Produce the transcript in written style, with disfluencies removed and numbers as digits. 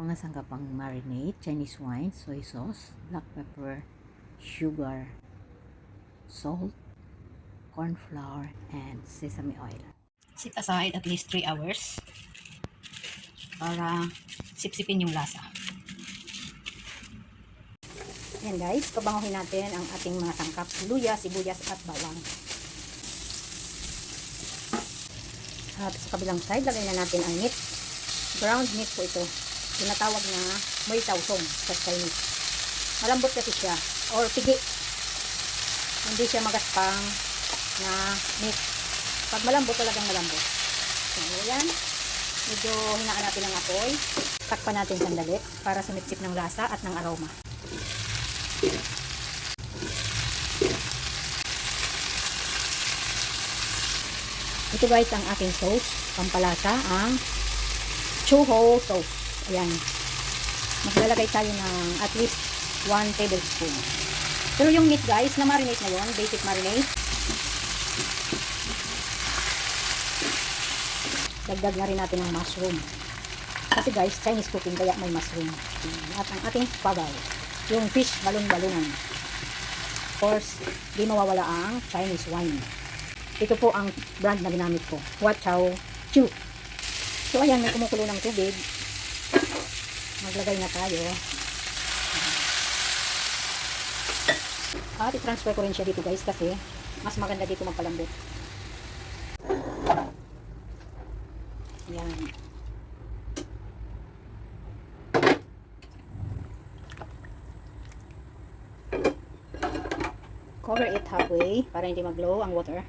mga sangkapang marinade: Chinese wine, soy sauce, black pepper, sugar, salt, corn flour, and sesame oil. Sit aside at least 3 hours para sipsipin yung lasa. Ayan guys, pabanguhin natin ang ating mga sangkap: luya, sibuyas at bawang. At sa kabilang side, lagay na natin ang meat. Ground meat po ito. Tinatawag na may tausong sa Chinese. Malambot kasi siya, or pigi. Hindi siya magaspang na meat. Pag malambot, talagang malambot. So, yan. Medyo hinaan natin ang apoy. Takpan natin sandali para sumipsip ng lasa at ng aroma. Ito guys ang aking sauce, pampalasa, ang chuho sauce. Ayan. Maglalagay tayo ng at least 1 tablespoon. Pero yung meat guys, na marinate na yun, basic marinade. Dagdag na rin natin ng mushroom. Kasi guys, Chinese cooking kaya may mushroom. At ang ating pabay, yung fish balon-balonan. Of course, di mawawala ang Chinese wine. Ito po ang brand na ginamit ko, Hua Chao Chu. So ayan, may kumukulo ng tubig. Maglagay na tayo. At i-transfer ko rin siya dito guys kasi mas maganda dito magpalambot. Ayan. Cover it halfway para hindi mag-glow ang water.